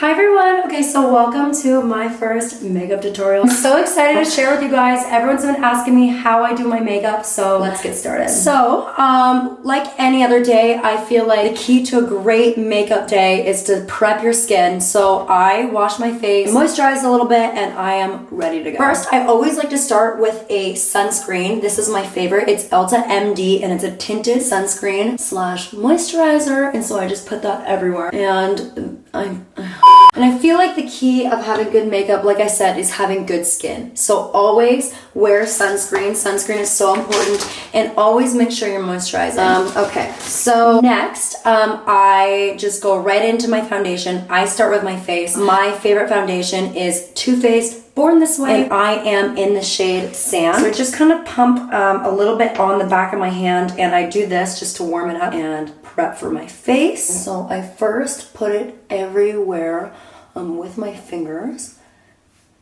Hi everyone! Okay, so welcome to my first makeup tutorial. I'm so excited to share with you guys. Everyone's been asking me how I do my makeup, so let's get started. So, like any other day, I feel like the key to a great makeup day is to prep your skin. So I wash my face, moisturize a little bit, and I am ready to go. First, I always like to start with a sunscreen. This is my favorite. It's Elta MD, and it's a tinted sunscreen slash moisturizer, and so I just put that everywhere. And I feel like the key of having good makeup, like I said, is having good skin. So always wear sunscreen. Sunscreen is so important, and always make sure you're moisturizing. Okay, so next, I just go right into my foundation. I start with my face. My favorite foundation is Too Faced Born This Way, and I am in the shade Sand. So I just kind of pump a little bit on the back of my hand, and I do this just to warm it up and prep for my face. So I first put it everywhere with my fingers,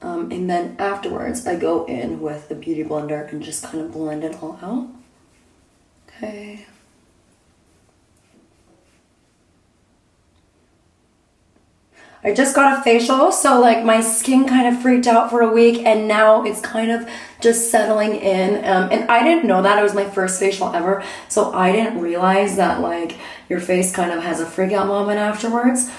and then afterwards I go in with the beauty blender and just kind of blend it all out. Okay. I just got a facial, so like my skin kind of freaked out for a week, and now it's kind of just settling in. And I didn't know that. It was my first facial ever, so I didn't realize that like your face kind of has a freak out moment afterwards.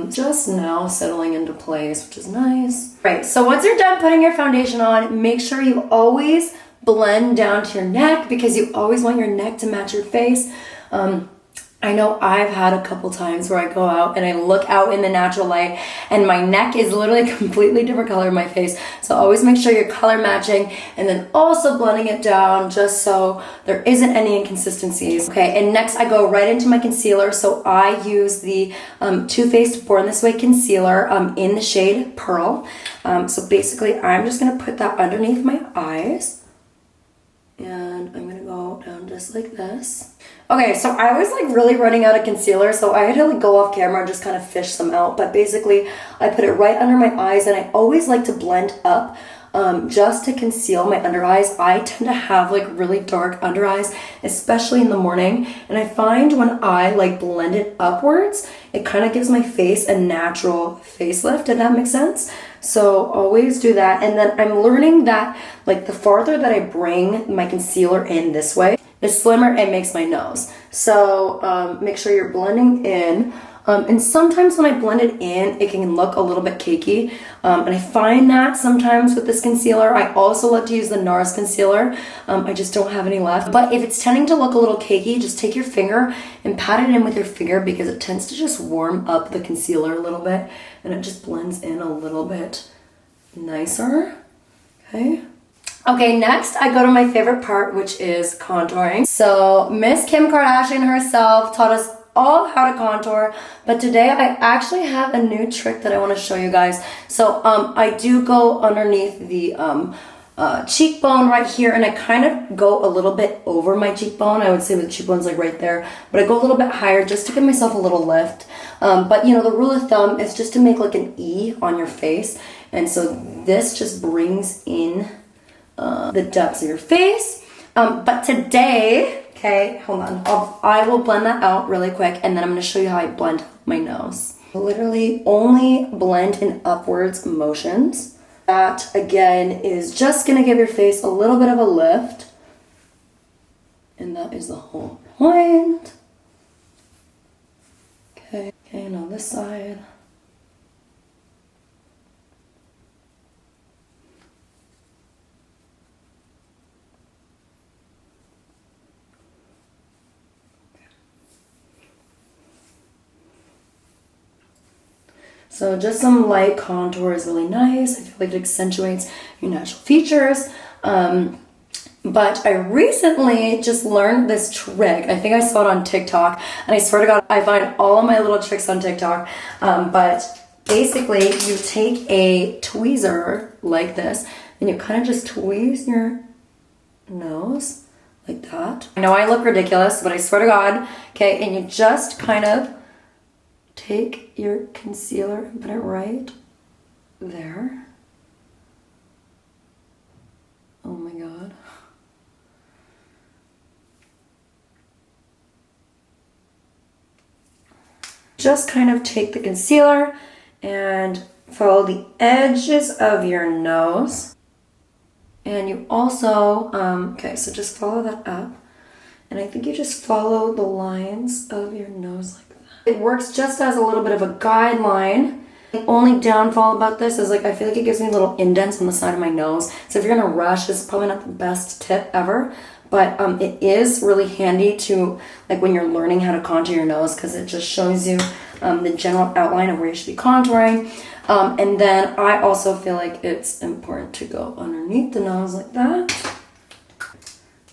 Just now settling into place, which is nice. Right, so once you're done putting your foundation on, make sure you always blend down to your neck, because you always want your neck to match your face. I know I've had a couple times where I go out and I look out in the natural light and my neck is literally a completely different color in my face. So always make sure you're color matching, and then also blending it down just so there isn't any inconsistencies. Okay, and next I go right into my concealer. So I use the Too Faced Born This Way concealer in the shade Pearl. So basically I'm just going to put that underneath my eyes, and I'm going to go down just like this. Okay, so I was like really running out of concealer, so I had to like go off camera and just kind of fish some out. But basically, I put it right under my eyes, and I always like to blend up just to conceal my under eyes. I tend to have like really dark under eyes, especially in the morning. And I find when I like blend it upwards, it kind of gives my face a natural facelift, if that makes sense. So always do that. And then I'm learning that like the farther that I bring my concealer in this way, the slimmer it makes my nose. So make sure you're blending in. And sometimes when I blend it in, it can look a little bit cakey. And I find that sometimes with this concealer. I also like to use the NARS concealer. I just don't have any left. But if it's tending to look a little cakey, just take your finger and pat it in with your finger, because it tends to just warm up the concealer a little bit, and it just blends in a little bit nicer. Okay. Okay, next I go to my favorite part, which is contouring. So Miss Kim Kardashian herself taught us all how to contour, but today I actually have a new trick that I want to show you guys. So I do go underneath the cheekbone right here, and I kind of go a little bit over my cheekbone. I would say the cheekbone's like right there, but I go a little bit higher just to give myself a little lift. But you know, the rule of thumb is just to make like an E on your face, and so this just brings in the depths of your face. But today, okay, hold on, I will blend that out really quick, and then I'm going to show you how I blend my nose. Literally only blend in upwards motions. That again is just going to give your face a little bit of a lift, and that is the whole point. Okay, and on this side. So just some light contour is really nice. I feel like it accentuates your natural features. But I recently just learned this trick. I think I saw it on TikTok, and I swear to God, I find all of my little tricks on TikTok. But basically, you take a tweezer like this, and you kind of just tweeze your nose like that. I know I look ridiculous, but I swear to God, okay, and you just kind of take your concealer and put it right there. Oh my God. Just kind of take the concealer and follow the edges of your nose. And you also, okay, so just follow that up. And I think you just follow the lines of your nose like that. It works just as a little bit of a guideline. The only downfall about this is like, I feel like it gives me little indents on the side of my nose. So if you're gonna rush, this is probably not the best tip ever. But it is really handy to, like when you're learning how to contour your nose, because it just shows you the general outline of where you should be contouring. And then I also feel like it's important to go underneath the nose like that.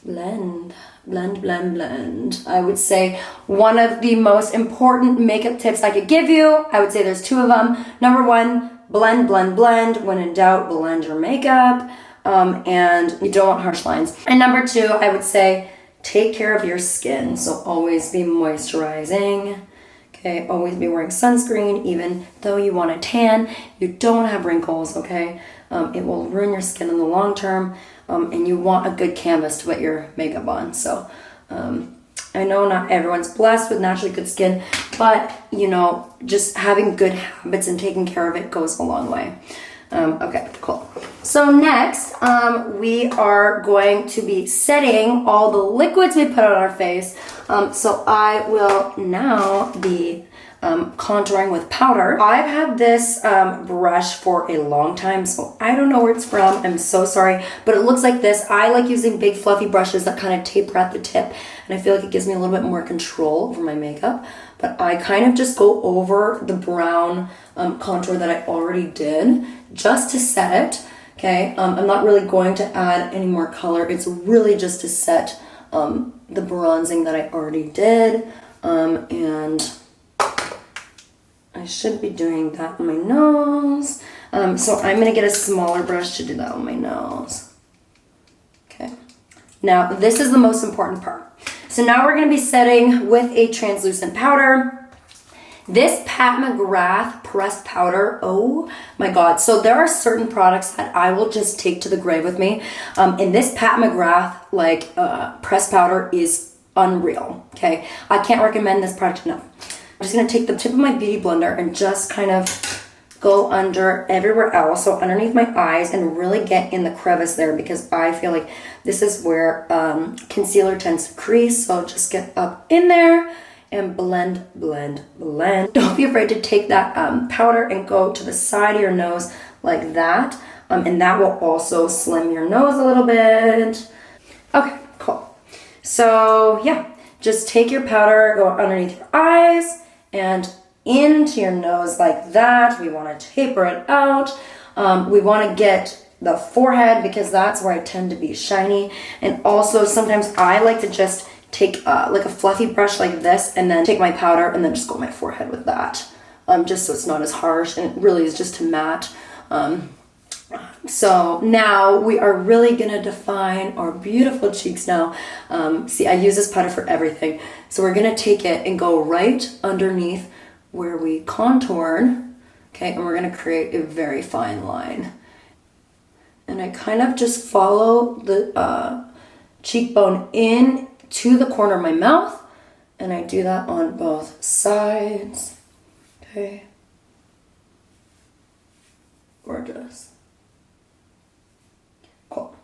Blend, blend, blend, blend. I would say one of the most important makeup tips I could give you, I would say there's two of them. Number one, blend, blend, blend. When in doubt, blend your makeup. And you don't want harsh lines. And number two, I would say take care of your skin. So always be moisturizing. Okay, always be wearing sunscreen, even though you want a tan. You don't have wrinkles, okay? It will ruin your skin in the long term. And you want a good canvas to put your makeup on. So I know not everyone's blessed with naturally good skin, but you know, just having good habits and taking care of it goes a long way. Okay, cool. So next, we are going to be setting all the liquids we put on our face. So I will now be contouring with powder. I've had this brush for a long time, so I don't know where it's from. I'm so sorry, but it looks like this. I like using big fluffy brushes that kind of taper at the tip, and I feel like it gives me a little bit more control over my makeup. But I kind of just go over the brown contour that I already did just to set it. Okay, I'm not really going to add any more color. It's really just to set the bronzing that I already did. And I should be doing that on my nose. So I'm gonna get a smaller brush to do that on my nose. Okay, now this is the most important part. So now we're gonna be setting with a translucent powder. This Pat McGrath pressed powder, oh my God. So there are certain products that I will just take to the grave with me. And this Pat McGrath pressed powder is unreal, okay? I can't recommend this product enough. I'm just gonna take the tip of my beauty blender and just kind of go under everywhere else. So underneath my eyes and really get in the crevice there, because I feel like this is where concealer tends to crease. So just get up in there and blend, blend, blend. Don't be afraid to take that powder and go to the side of your nose like that. And that will also slim your nose a little bit. Okay, cool. So yeah, just take your powder, go underneath your eyes and into your nose like that. We want to taper it out. We want to get the forehead because that's where I tend to be shiny. And also sometimes I like to just take like a fluffy brush like this and then take my powder and then just go on my forehead with that. Just so it's not as harsh, and it really is just to matte. So now we are really gonna define our beautiful cheeks now. See, I use this powder for everything. So we're gonna take it and go right underneath where we contoured, okay? And we're gonna create a very fine line. And I kind of just follow the cheekbone in to the corner of my mouth, and I do that on both sides, okay? Gorgeous. Cool.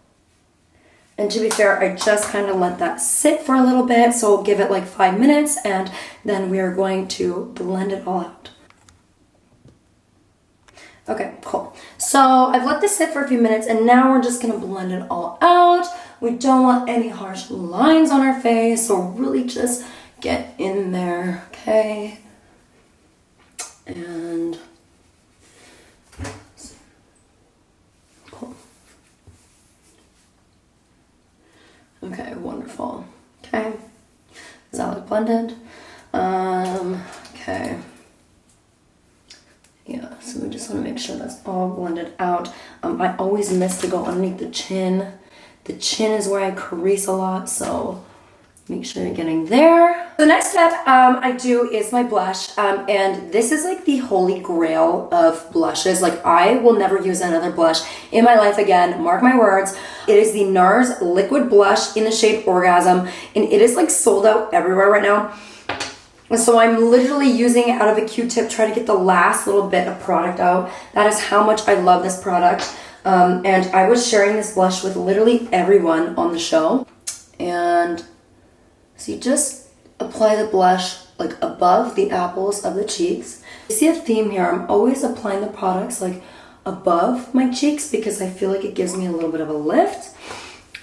And to be fair, I just kind of let that sit for a little bit, so we'll give it like 5 minutes, and then we are going to blend it all out. Okay, cool. So I've let this sit for a few minutes, and now we're just gonna blend it all out. We don't want any harsh lines on our face, so really just get in there, okay? And cool. Okay, wonderful. Okay, does that look blended? Okay. Yeah, so we just want to make sure that's all blended out. I always miss to go underneath the chin. The chin is where I crease a lot, so make sure you're getting there. The next step I do is my blush, and this is like the holy grail of blushes. Like, I will never use another blush in my life again, mark my words. It is the NARS Liquid Blush in the shade Orgasm, and it is like sold out everywhere right now. And so I'm literally using it out of a Q-tip, trying to get the last little bit of product out. That is how much I love this product. And I was sharing this blush with literally everyone on the show. And so you just apply the blush like above the apples of the cheeks. You see a theme here. I'm always applying the products like above my cheeks because I feel like it gives me a little bit of a lift.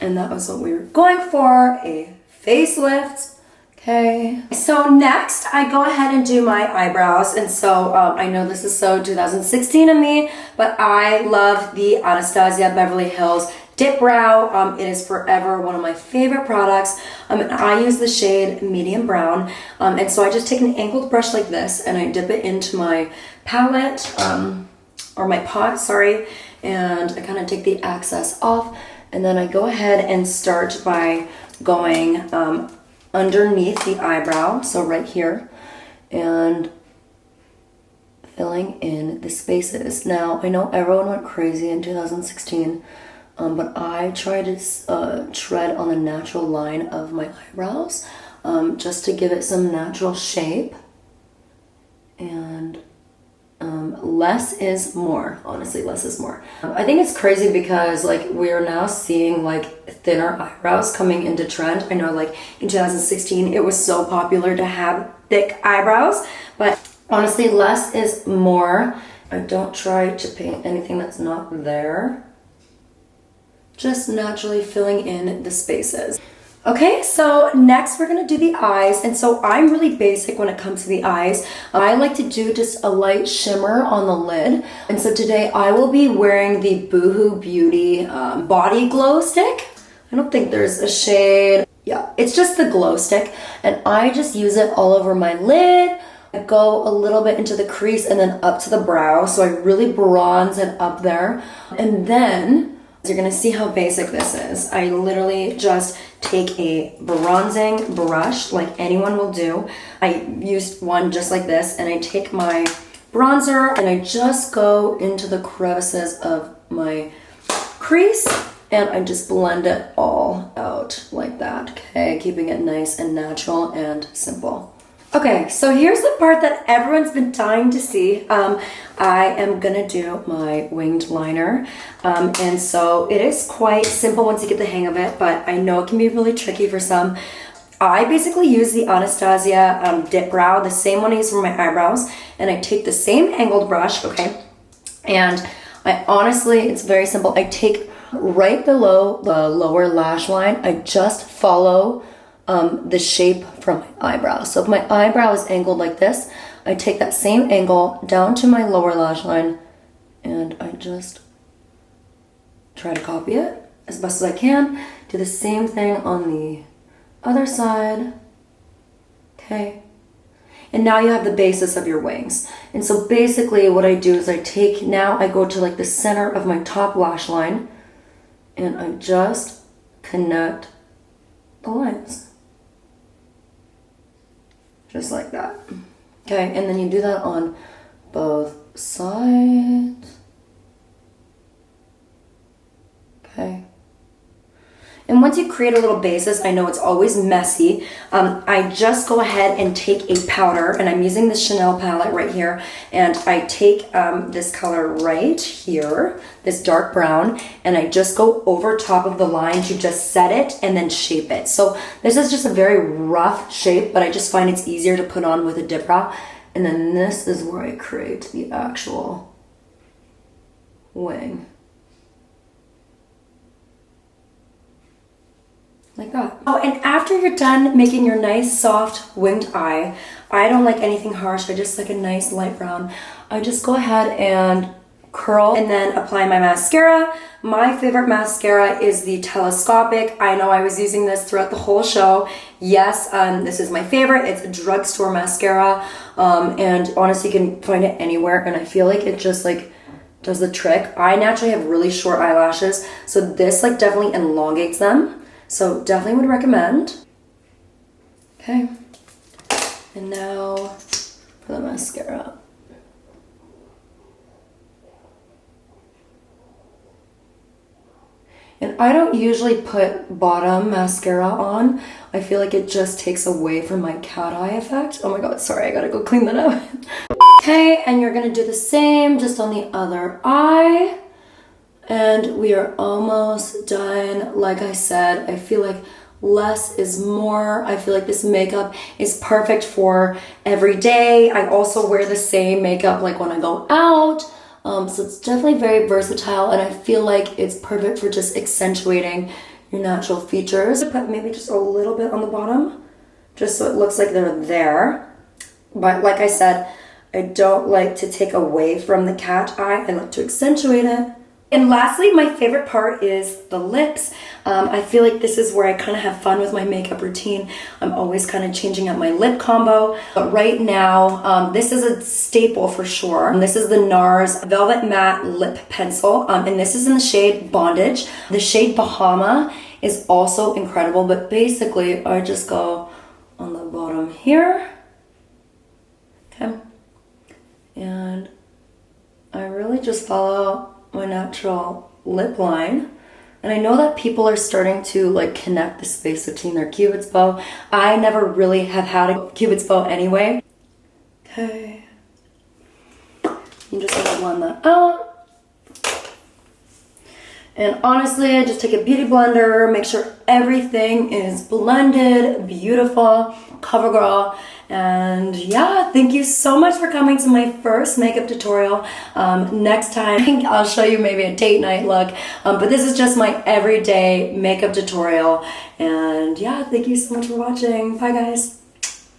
And that was what we were going for, a facelift. Okay, so next I go ahead and do my eyebrows. And so I know this is so 2016 of me, but I love the Anastasia Beverly Hills Dip Brow. It is forever one of my favorite products. And I use the shade medium brown. And so I just take an angled brush like this and I dip it into my palette, or my pot, sorry. And I kind of take the excess off. And then I go ahead and start by going underneath the eyebrow, so right here, and filling in the spaces. Now, I know everyone went crazy in 2016, but I try to tread on the natural line of my eyebrows, just to give it some natural shape. And less is more. Honestly, less is more. I think it's crazy because like we're now seeing like thinner eyebrows coming into trend. I know like in 2016 it was so popular to have thick eyebrows, but honestly less is more. I don't try to paint anything that's not there. Just naturally filling in the spaces. Okay, so next we're gonna do the eyes. And so I'm really basic when it comes to the eyes. I like to do just a light shimmer on the lid. And so today I will be wearing the Boohoo Beauty Body Glow Stick. I don't think there's a shade. Yeah, it's just the glow stick. And I just use it all over my lid. I go a little bit into the crease and then up to the brow. So I really bronze it up there. And then you're gonna see how basic this is. I literally just take a bronzing brush like anyone will do. I used one just like this, and I take my bronzer and I just go into the crevices of my crease and I just blend it all out like that, okay? Keeping it nice and natural and simple. Okay, so here's the part that everyone's been dying to see. I am gonna do my winged liner. And so it is quite simple once you get the hang of it, but I know it can be really tricky for some. I basically use the Anastasia Dip Brow, the same one I use for my eyebrows, and I take the same angled brush, okay? And I honestly, it's very simple. I take right below the lower lash line, I just follow the shape from my eyebrow. So if my eyebrow is angled like this, I take that same angle down to my lower lash line and I just try to copy it as best as I can. Do the same thing on the other side. Okay. And now you have the basis of your wings. And so basically what I do is now I go to like the center of my top lash line and I just connect the lines. Just like that. Okay, and then you do that on both sides. Okay. And once you create a little basis, I know it's always messy, I just go ahead and take a powder, and I'm using the Chanel palette right here, and I take this color right here, this dark brown, and I just go over top of the line to just set it and then shape it. So this is just a very rough shape, but I just find it's easier to put on with a dip brow. And then this is where I create the actual wing. Like that. Oh, and after you're done making your nice soft winged eye, I don't like anything harsh, I just like a nice light brown. I just go ahead and curl and then apply my mascara. My favorite mascara is the Telescopic. I know I was using this throughout the whole show. Yes, this is my favorite. It's a drugstore mascara, and honestly you can find it anywhere, and I feel like it just like does the trick. I naturally have really short eyelashes, so this like definitely elongates them. So definitely would recommend. Okay. And now for the mascara. And I don't usually put bottom mascara on. I feel like it just takes away from my cat eye effect. Oh my god, sorry, I gotta go clean that up. Okay, and you're gonna do the same just on the other eye. And we are almost done. Like I said, I feel like less is more. I feel like this makeup is perfect for every day. I also wear the same makeup like when I go out. So it's definitely very versatile, and I feel like it's perfect for just accentuating your natural features. Put maybe just a little bit on the bottom, just so it looks like they're there. But like I said, I don't like to take away from the cat eye. I like to accentuate it. And lastly, my favorite part is the lips. I feel like this is where I kind of have fun with my makeup routine. I'm always kind of changing up my lip combo. But right now, this is a staple for sure. This is the NARS Velvet Matte Lip Pencil. And this is in the shade Bondage. The shade Bahama is also incredible. But basically, I just go on the bottom here. Okay. And I really just follow my natural lip line. And I know that people are starting to like connect the space between their cupid's bow. I never really have had a cupid's bow anyway. Okay. You just want to blend that out. And honestly, I just take a beauty blender, make sure everything is blended, beautiful, CoverGirl. And yeah, thank you so much for coming to my first makeup tutorial. Next time, I think I'll show you maybe a date night look. But this is just my everyday makeup tutorial. And yeah, thank you so much for watching. Bye guys.